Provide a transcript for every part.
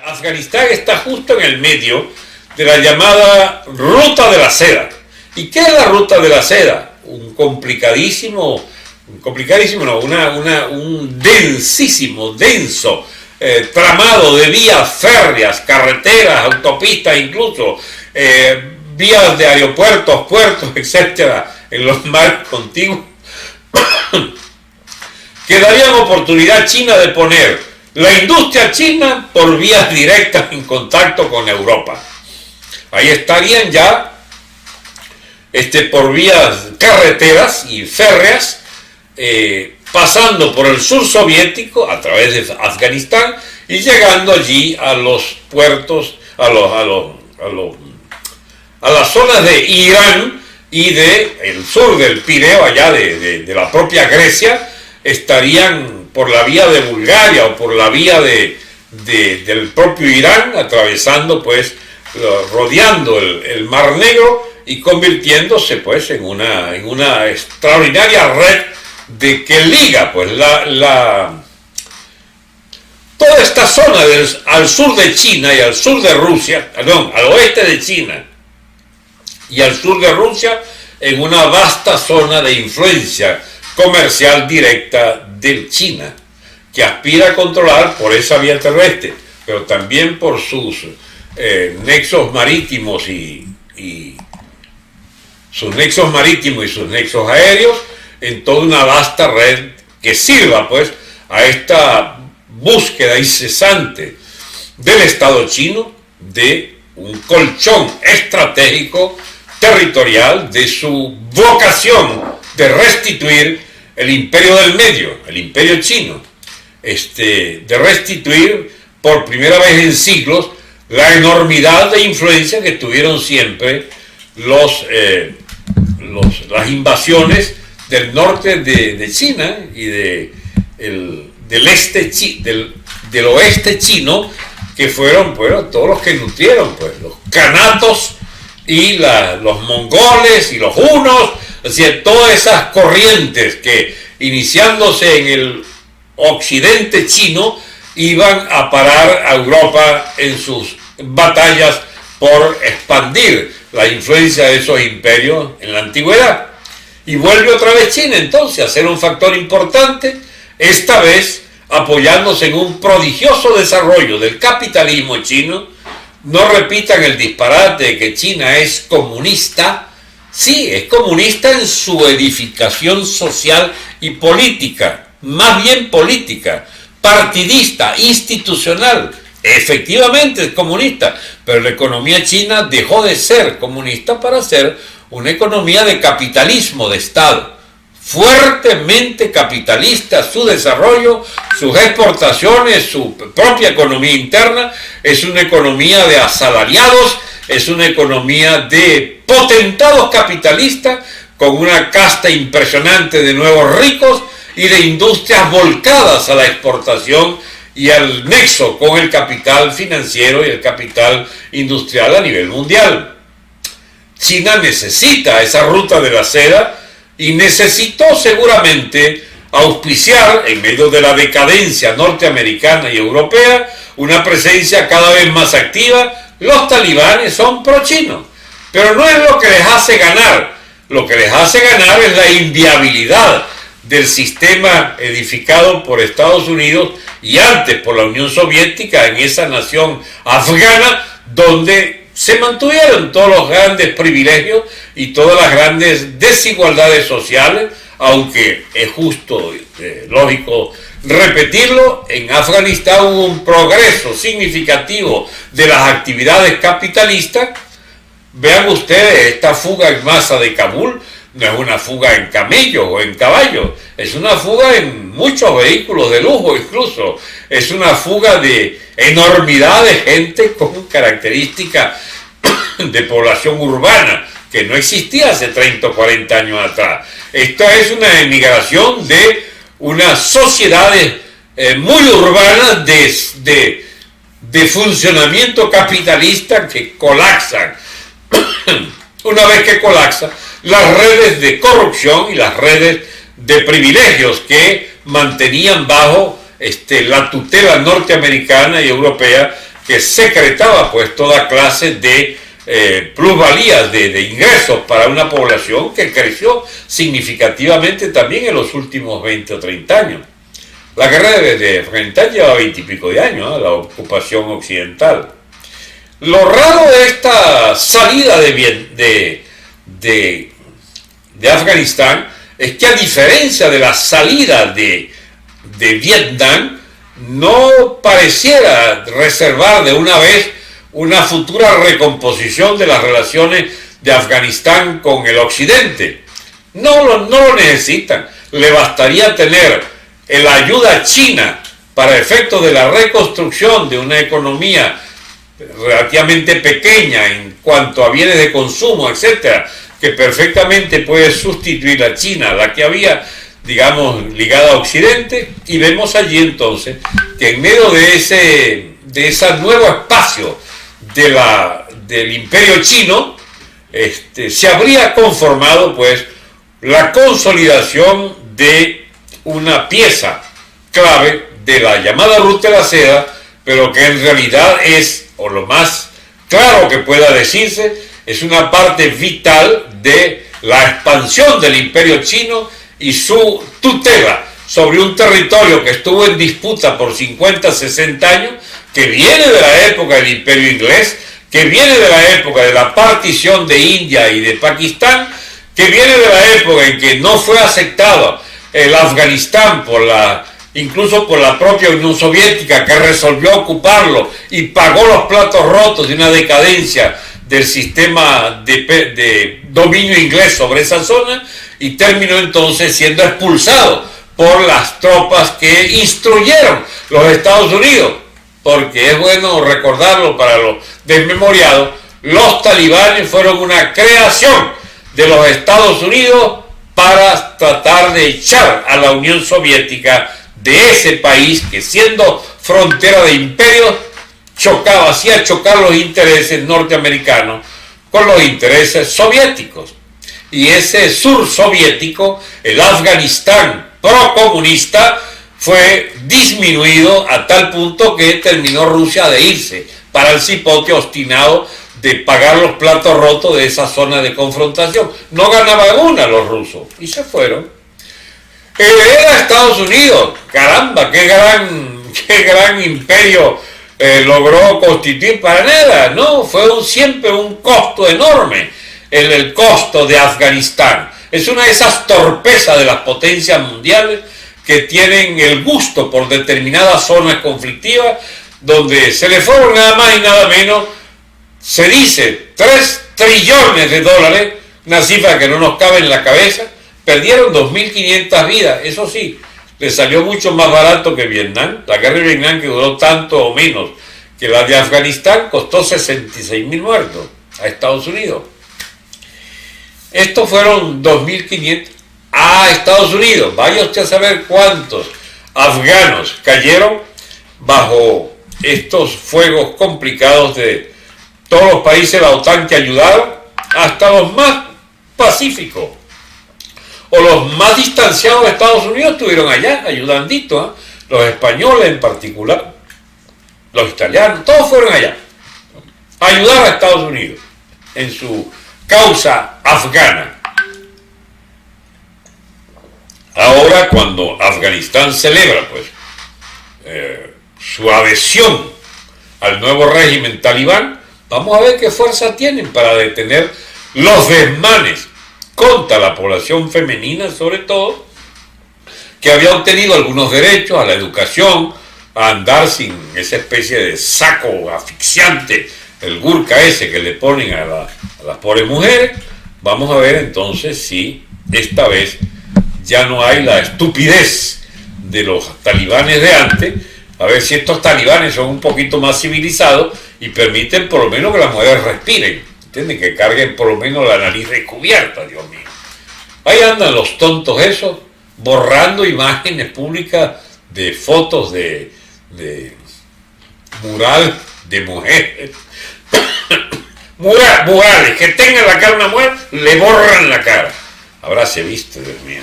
Afganistán está justo en el medio de la llamada Ruta de la Seda. ¿Y qué es la Ruta de la Seda? Un denso tramado de vías férreas, carreteras, autopistas, incluso vías de aeropuertos, puertos, etcétera, en los mares contiguos, que darían oportunidad a China de poner la industria china por vías directas en contacto con Europa. Ahí estarían ya por vías carreteras y férreas, pasando por el sur soviético a través de Afganistán y llegando allí a los puertos, a las zonas de Irán y del sur del Pireo, allá de la propia Grecia. Estarían por la vía de Bulgaria o por la vía del propio Irán, atravesando, pues, rodeando el Mar Negro y convirtiéndose, pues, en una extraordinaria red que liga, pues, toda esta zona al sur de China y al sur de Rusia, perdón, al oeste de China y al sur de Rusia, en una vasta zona de influencia comercial directa de China, que aspira a controlar por esa vía terrestre, pero también por sus nexos marítimos y sus nexos aéreos, en toda una vasta red que sirva, pues, a esta búsqueda incesante del Estado chino de un colchón estratégico territorial, de su vocación de restituir el imperio del medio, el imperio chino, de restituir por primera vez en siglos la enormidad de influencia que tuvieron siempre las invasiones del norte de China y del oeste chino, que fueron, bueno, todos los que nutrieron, pues, los kanatos y los mongoles y los hunos, es decir, todas esas corrientes que, iniciándose en el occidente chino, iban a parar a Europa en sus batallas por expandir la influencia de esos imperios en la antigüedad. Y vuelve otra vez China entonces a ser un factor importante, esta vez apoyándose en un prodigioso desarrollo del capitalismo chino. No repitan el disparate de que China es comunista. Sí, es comunista en su edificación social y política, más bien política, partidista, institucional. Efectivamente es comunista, pero la economía china dejó de ser comunista para ser una economía de capitalismo de Estado, fuertemente capitalista. Su desarrollo, sus exportaciones, su propia economía interna es una economía de asalariados, es una economía de potentados capitalistas con una casta impresionante de nuevos ricos y de industrias volcadas a la exportación y al nexo con el capital financiero y el capital industrial a nivel mundial. China necesita esa ruta de la seda y necesitó seguramente auspiciar, en medio de la decadencia norteamericana y europea, una presencia cada vez más activa. Los talibanes son pro-chinos, pero no es lo que les hace ganar. Lo que les hace ganar es la inviabilidad del sistema edificado por Estados Unidos y antes por la Unión Soviética en esa nación afgana, donde se mantuvieron todos los grandes privilegios y todas las grandes desigualdades sociales, aunque es justo, lógico repetirlo. En Afganistán hubo un progreso significativo de las actividades capitalistas. Vean ustedes, esta fuga en masa de Kabul no es una fuga en camellos o en caballos, es una fuga en muchos vehículos de lujo incluso, es una fuga de enormidad de gente con características de población urbana que no existía hace 30 o 40 años atrás. Esta es una emigración de unas sociedades muy urbanas de funcionamiento capitalista que colapsan. Una vez que colapsa, las redes de corrupción y las redes de privilegios que mantenían bajo la tutela norteamericana y europea que secretaba pues toda clase de plusvalías de ingresos para una población que creció significativamente también en los últimos 20 o 30 años. La guerra de Afganistán lleva 20 y pico de años, la ocupación occidental. Lo raro de esta salida de Afganistán es que, a diferencia de la salida de Vietnam, no pareciera reservar de una vez una futura recomposición de las relaciones de Afganistán con el occidente. No lo necesitan. Le bastaría tener la ayuda china para efectos de la reconstrucción de una economía relativamente pequeña en cuanto a bienes de consumo, etcétera, que perfectamente puede sustituir a China, la que había, digamos, ligada a Occidente, y vemos allí entonces que en medio de ese nuevo espacio del imperio chino, se habría conformado pues la consolidación de una pieza clave de la llamada ruta de la seda, pero que en realidad es, o lo más claro que pueda decirse, es una parte vital de la expansión del imperio chino y su tutela sobre un territorio que estuvo en disputa por 50, 60 años, que viene de la época del imperio inglés, que viene de la época de la partición de India y de Pakistán, que viene de la época en que no fue aceptado el Afganistán incluso por la propia Unión Soviética, que resolvió ocuparlo y pagó los platos rotos de una decadencia del sistema de dominio inglés sobre esa zona, y terminó entonces siendo expulsado por las tropas que instruyeron los Estados Unidos, porque es bueno recordarlo para los desmemoriados, los talibanes fueron una creación de los Estados Unidos para tratar de echar a la Unión Soviética de ese país que, siendo frontera de imperios, hacía chocar los intereses norteamericanos con los intereses soviéticos. Y ese sur soviético, el Afganistán procomunista, fue disminuido a tal punto que terminó Rusia de irse para el cipote obstinado de pagar los platos rotos de esa zona de confrontación. No ganaban una los rusos y se fueron. Era Estados Unidos, caramba, qué gran imperio logró constituir. Para nada, no, fue siempre un costo enorme el costo de Afganistán. Es una de esas torpezas de las potencias mundiales que tienen el gusto por determinadas zonas conflictivas, donde se le fueron nada más y nada menos, se dice, 3 trillones de dólares, una cifra que no nos cabe en la cabeza. Perdieron 2.500 vidas, eso sí, le salió mucho más barato que Vietnam. La guerra de Vietnam, que duró tanto o menos que la de Afganistán, costó 66.000 muertos a Estados Unidos. Estos fueron 2.500 a Estados Unidos. Vaya usted a saber cuántos afganos cayeron bajo estos fuegos complicados de todos los países de la OTAN que ayudaron, hasta los más pacíficos o los más distanciados de Estados Unidos estuvieron allá ayudandito, los españoles en particular, los italianos, todos fueron allá a ayudar a Estados Unidos en su causa afgana. Ahora, cuando Afganistán celebra pues su adhesión al nuevo régimen talibán, vamos a ver qué fuerza tienen para detener los desmanes contra la población femenina, sobre todo, que había obtenido algunos derechos a la educación, a andar sin esa especie de saco asfixiante, el burka ese que le ponen a las pobres mujeres. Vamos a ver entonces si esta vez ya no hay la estupidez de los talibanes de antes, a ver si estos talibanes son un poquito más civilizados y permiten por lo menos que las mujeres respiren, ¿entienden? Que carguen por lo menos la nariz descubierta, Dios mío. Ahí andan los tontos esos, borrando imágenes públicas de fotos de mural de mujeres. Murales, que tengan la cara de una mujer, le borran la cara. Habráse visto, Dios mío.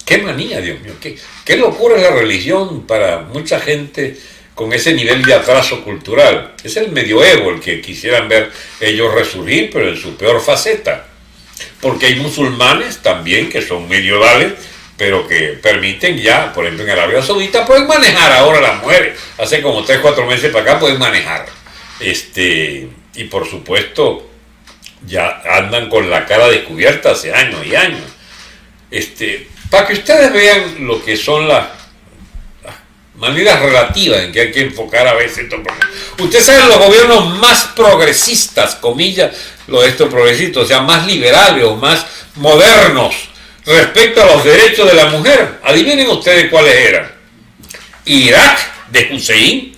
Qué manía, Dios mío, qué locura es la religión para mucha gente con ese nivel de atraso cultural. Es el medioevo el que quisieran ver ellos resurgir, pero en su peor faceta. Porque hay musulmanes también que son medievales, pero que permiten ya, por ejemplo en Arabia Saudita, pueden manejar ahora las mujeres. Hace como 3 o 4 meses para acá pueden manejar. Y por supuesto, ya andan con la cara descubierta hace años y años. Para que ustedes vean lo que son las maneras relativas en que hay que enfocar a veces esto. Ustedes saben los gobiernos más progresistas, comillas, estos progresistas, o sea, más liberales o más modernos respecto a los derechos de la mujer. Adivinen ustedes cuáles eran. Irak, de Hussein,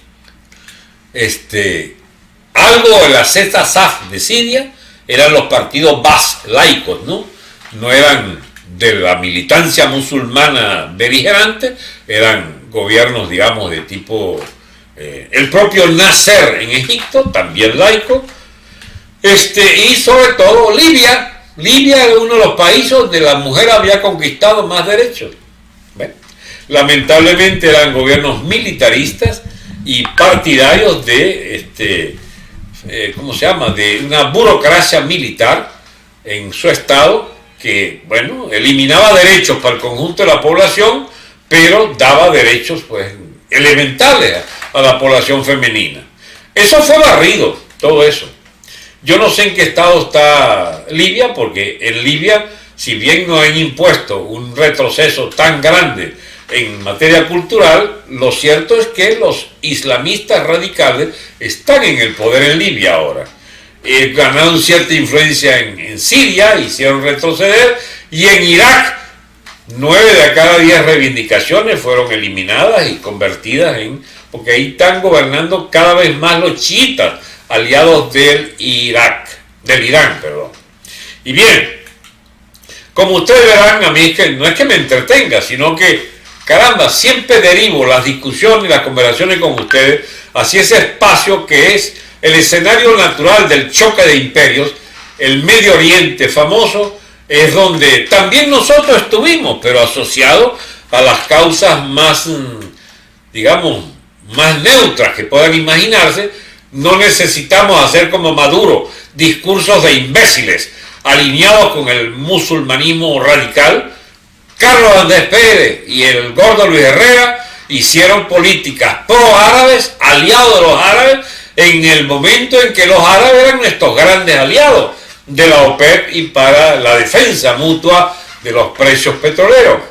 algo de la ZSAF de Siria, eran los partidos Baas laicos, ¿no? No eran de la militancia musulmana beligerante, eran gobiernos, digamos, de tipo... el propio Nasser en Egipto, también laico, y sobre todo Libia. Libia es uno de los países donde la mujer había conquistado más derechos. ¿Ven? Lamentablemente eran gobiernos militaristas y partidarios de, ¿cómo se llama?, de una burocracia militar en su estado que, bueno, eliminaba derechos para el conjunto de la población, pero daba derechos, pues, elementales a la población femenina. Eso fue barrido, todo eso. Yo no sé en qué estado está Libia, porque en Libia, si bien no han impuesto un retroceso tan grande en materia cultural, lo cierto es que los islamistas radicales están en el poder en Libia ahora. Ganaron cierta influencia en Siria, hicieron retroceder, y en Irak 9 de cada 10 reivindicaciones fueron eliminadas y convertidas en... porque ahí están gobernando cada vez más los chiitas, aliados del Irán. Y bien, como ustedes verán, a mí es que no es que me entretenga, sino que, caramba, siempre derivo las discusiones y las conversaciones con ustedes hacia ese espacio que es el escenario natural del choque de imperios, el Medio Oriente famoso, es donde también nosotros estuvimos, pero asociados a las causas más, digamos, más neutras que puedan imaginarse. No necesitamos hacer como Maduro discursos de imbéciles alineados con el musulmanismo radical. Carlos Andrés Pérez y el gordo Luis Herrera hicieron políticas pro-árabes, aliados de los árabes, en el momento en que los árabes eran nuestros grandes aliados de la OPEP y para la defensa mutua de los precios petroleros.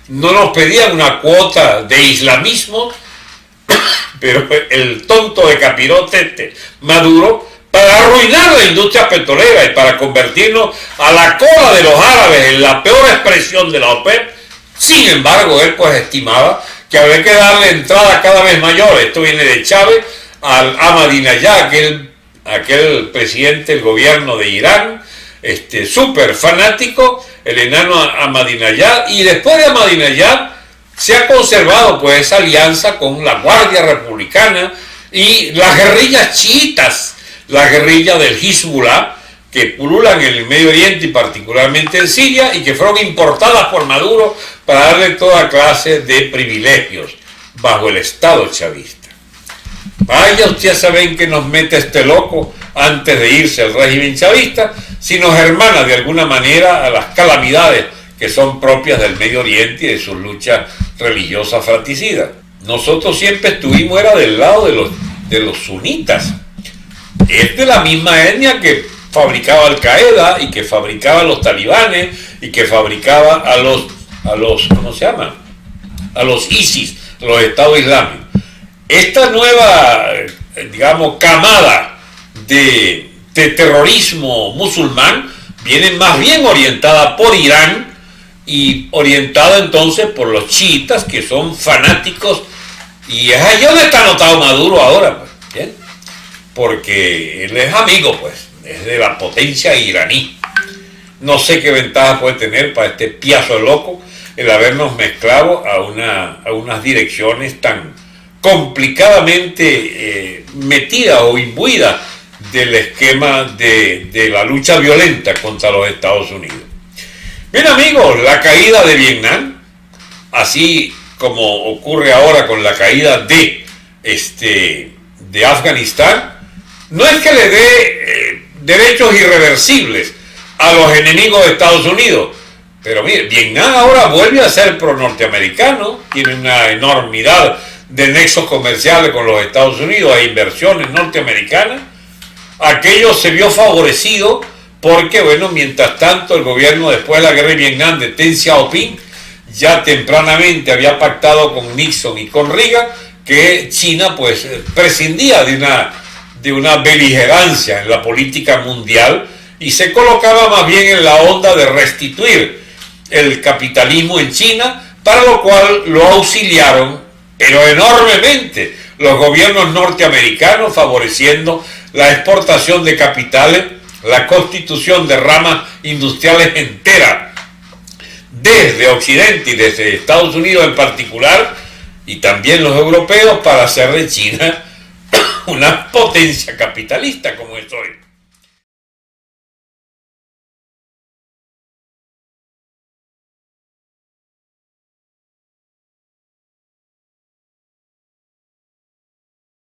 No nos pedían una cuota de islamismo, pero el tonto de capirote Maduro, para arruinar la industria petrolera y para convertirnos a la cola de los árabes en la peor expresión de la OPEP. Sin embargo, él pues estimaba que había que darle entrada cada vez mayor. Esto viene de Chávez al Ahmadinejad, aquel presidente del gobierno de Irán, súper fanático, el enano Ahmadinejad, y después de Ahmadinejad se ha conservado pues esa alianza con la Guardia Republicana y las guerrillas chiitas, la guerrilla del Hezbollah, que pululan en el Medio Oriente y particularmente en Siria, y que fueron importadas por Maduro para darle toda clase de privilegios bajo el Estado chavista. Vaya, ustedes saben que nos mete este loco antes de irse al régimen chavista, si nos hermana de alguna manera a las calamidades que son propias del Medio Oriente y de sus luchas religiosas fratricidas. Nosotros siempre estuvimos era del lado de los sunitas. Es de la misma etnia que fabricaba Al Qaeda y que fabricaba a los talibanes y que fabricaba a los ¿cómo se llama?, a los ISIS, los Estados Islámicos. Esta nueva, digamos, camada de terrorismo musulmán viene más bien orientada por Irán y orientada entonces por los chiitas, que son fanáticos, y es ahí donde está anotado Maduro ahora, pues, ¿bien? Porque él es amigo, pues, es de la potencia iraní. No sé qué ventaja puede tener para este piazo loco el habernos mezclado a unas direcciones tan complicadamente metidas o imbuidas del esquema de la lucha violenta contra los Estados Unidos. Bien, amigos, la caída de Vietnam, así como ocurre ahora con la caída de de Afganistán, no es que le dé derechos irreversibles a los enemigos de Estados Unidos, pero mire, Vietnam ahora vuelve a ser pro-norteamericano, tiene una enormidad de nexos comerciales con los Estados Unidos e inversiones norteamericanas. Aquello se vio favorecido porque, bueno, mientras tanto el gobierno después de la guerra de Vietnam de Deng Xiaoping ya tempranamente había pactado con Nixon y con Reagan que China pues prescindía de una beligerancia en la política mundial y se colocaba más bien en la onda de restituir el capitalismo en China, para lo cual lo auxiliaron, pero enormemente, los gobiernos norteamericanos, favoreciendo la exportación de capitales, la constitución de ramas industriales enteras desde Occidente y desde Estados Unidos en particular, y también los europeos, para hacer de China una potencia capitalista como es hoy.